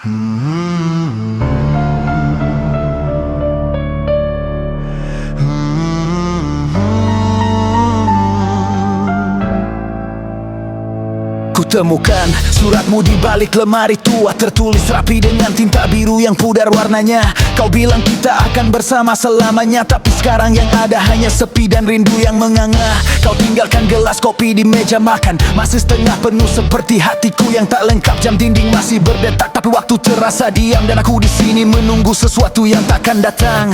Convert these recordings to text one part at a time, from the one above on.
Kutemukan suratmu di balik lemari tua, tertulis rapi dengan tinta biru yang pudar warnanya. Kau bilang kita akan bersama selamanya, tapi sekarang yang ada hanya sepi dan rindu yang menganga. Kau tinggalkan gelas kopi di meja makan, masih setengah penuh seperti hatiku yang tak lengkap. Jam dinding masih berdetak, tapi waktu terasa diam, dan aku di sini menunggu sesuatu yang takkan datang.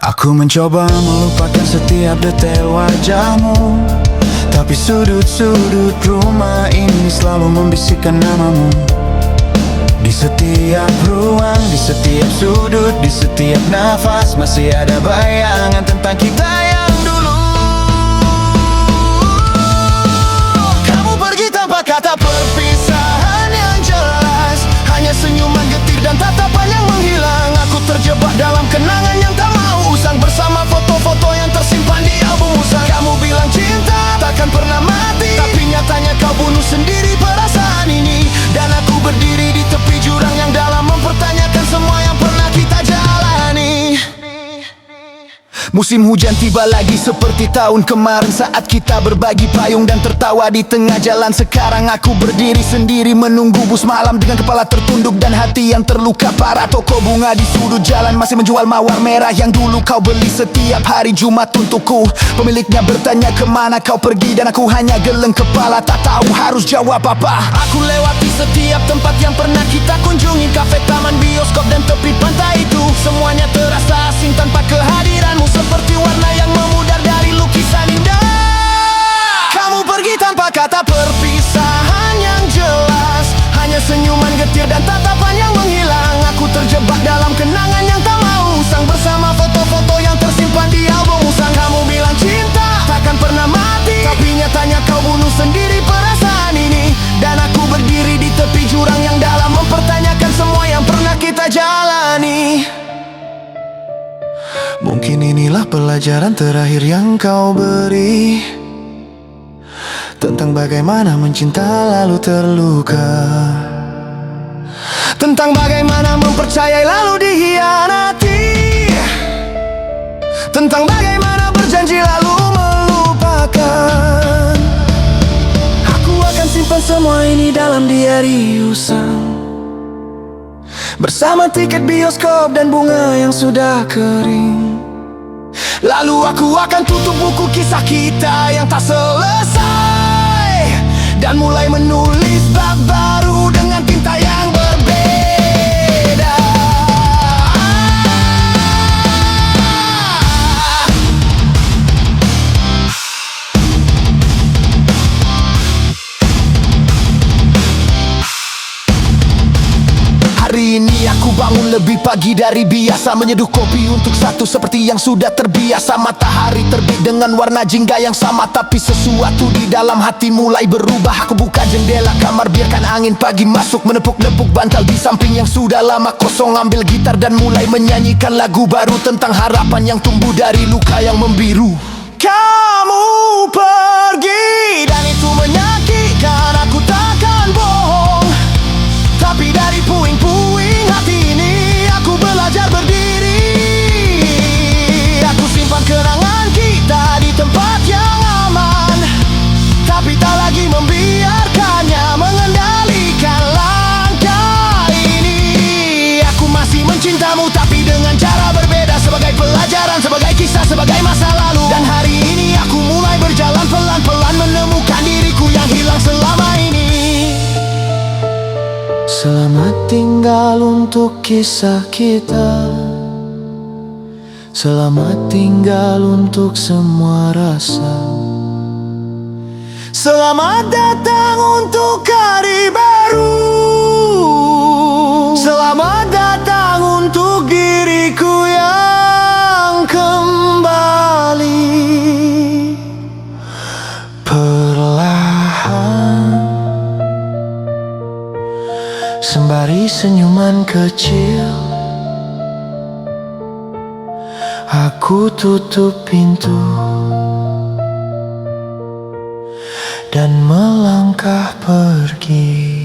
Aku mencoba melupakan setiap detail wajahmu, tapi sudut-sudut rumah ini selalu membisikkan namamu. Di setiap ruang, di setiap sudut, di setiap nafas masih ada bayangan tentang kita yang dulu. Kamu pergi tanpa kata perpisahan yang jelas, hanya senyuman getir dan tatapan yang menghilang. Aku terjebak dalam kenangan yang tak mau usang, bersama foto-foto yang tersimpan di album usang. Kamu bilang cinta takkan pernah mati, tapi nyatanya kau bunuh sendiri perasaan ini. Dan aku berdiri di tepi jurang yang dalam, mempertanyakan semua yang pernah kita jalani. Musim hujan tiba lagi seperti tahun kemarin, saat kita berbagi payung dan tertawa di tengah jalan. Sekarang aku berdiri sendiri menunggu bus malam, dengan kepala tertunduk dan hati yang terluka parah. Toko bunga di sudut jalan masih menjual mawar merah yang dulu kau beli setiap hari Jumat untukku. Pemiliknya bertanya kemana kau pergi, dan aku hanya geleng kepala, tak tahu harus jawab apa. Aku lewati setiap tempat yang pernah kita kunjungi, kafe, taman, bioskop, dan tepi pantai itu. Semuanya terasa asing tanpa kehadiranmu, seperti warna yang memudar dari lukisan indah. Kamu pergi tanpa kata perpisahan yang jelas, hanya senyuman getir dan tatapan yang menghilang. Aku terjebak dalam kenangan yang tak mau usang, bersama foto-foto yang tersimpan di album usang. Kamu bilang cinta takkan pernah mati, tapi nyatanya kau bunuh sendiri perasaan ini. Dan aku berdiri di tepi jurang yang dalam, mempertanyakan semua yang pernah kita jalani. Mungkin inilah pelajaran terakhir yang kau beri, tentang bagaimana mencinta lalu terluka, tentang bagaimana mempercayai lalu dikhianati, tentang bagaimana berjanji lalu melupakan. Aku akan simpan semua ini dalam diari usang, bersama tiket bioskop dan bunga yang sudah kering. Lalu aku akan tutup buku kisah kita yang tak selesai, dan mulai menulis bab baru dengan tinta yang berbeda. Hari ini aku bangun lebih pagi dari biasa, menyeduh kopi untuk satu seperti yang sudah terbiasa. Matahari terbit dengan warna jingga yang sama, tapi sesuatu di dalam hati mulai berubah. Aku buka jendela kamar, biarkan angin pagi masuk, menepuk-nepuk bantal di samping yang sudah lama kosong. Ambil gitar dan mulai menyanyikan lagu baru tentang harapan yang tumbuh dari luka yang membiru. Kamu pergi dan itu menyakitkan, aku takkan bohong. Tapi dari puing-puing hati ini aku belajar berdiri. Aku simpan kenangan kita di tempat yang aman, tapi tak lagi membiarkannya mengendalikan langkah ini. Aku masih mencintamu tapi dengan cara berbeda, sebagai pelajaran, sebagai kisah, sebagai masa lalu. Dan hari ini aku mulai berjalan pelan-pelan, menemukan diriku yang hilang selama ini. Selamat tinggal untuk kisah kita, selamat tinggal untuk semua rasa, selamat datang untuk hari baru, selamat datang untuk diriku yang kembali. Perlahan, sembari senyuman kecil, aku tutup pintu dan melangkah pergi.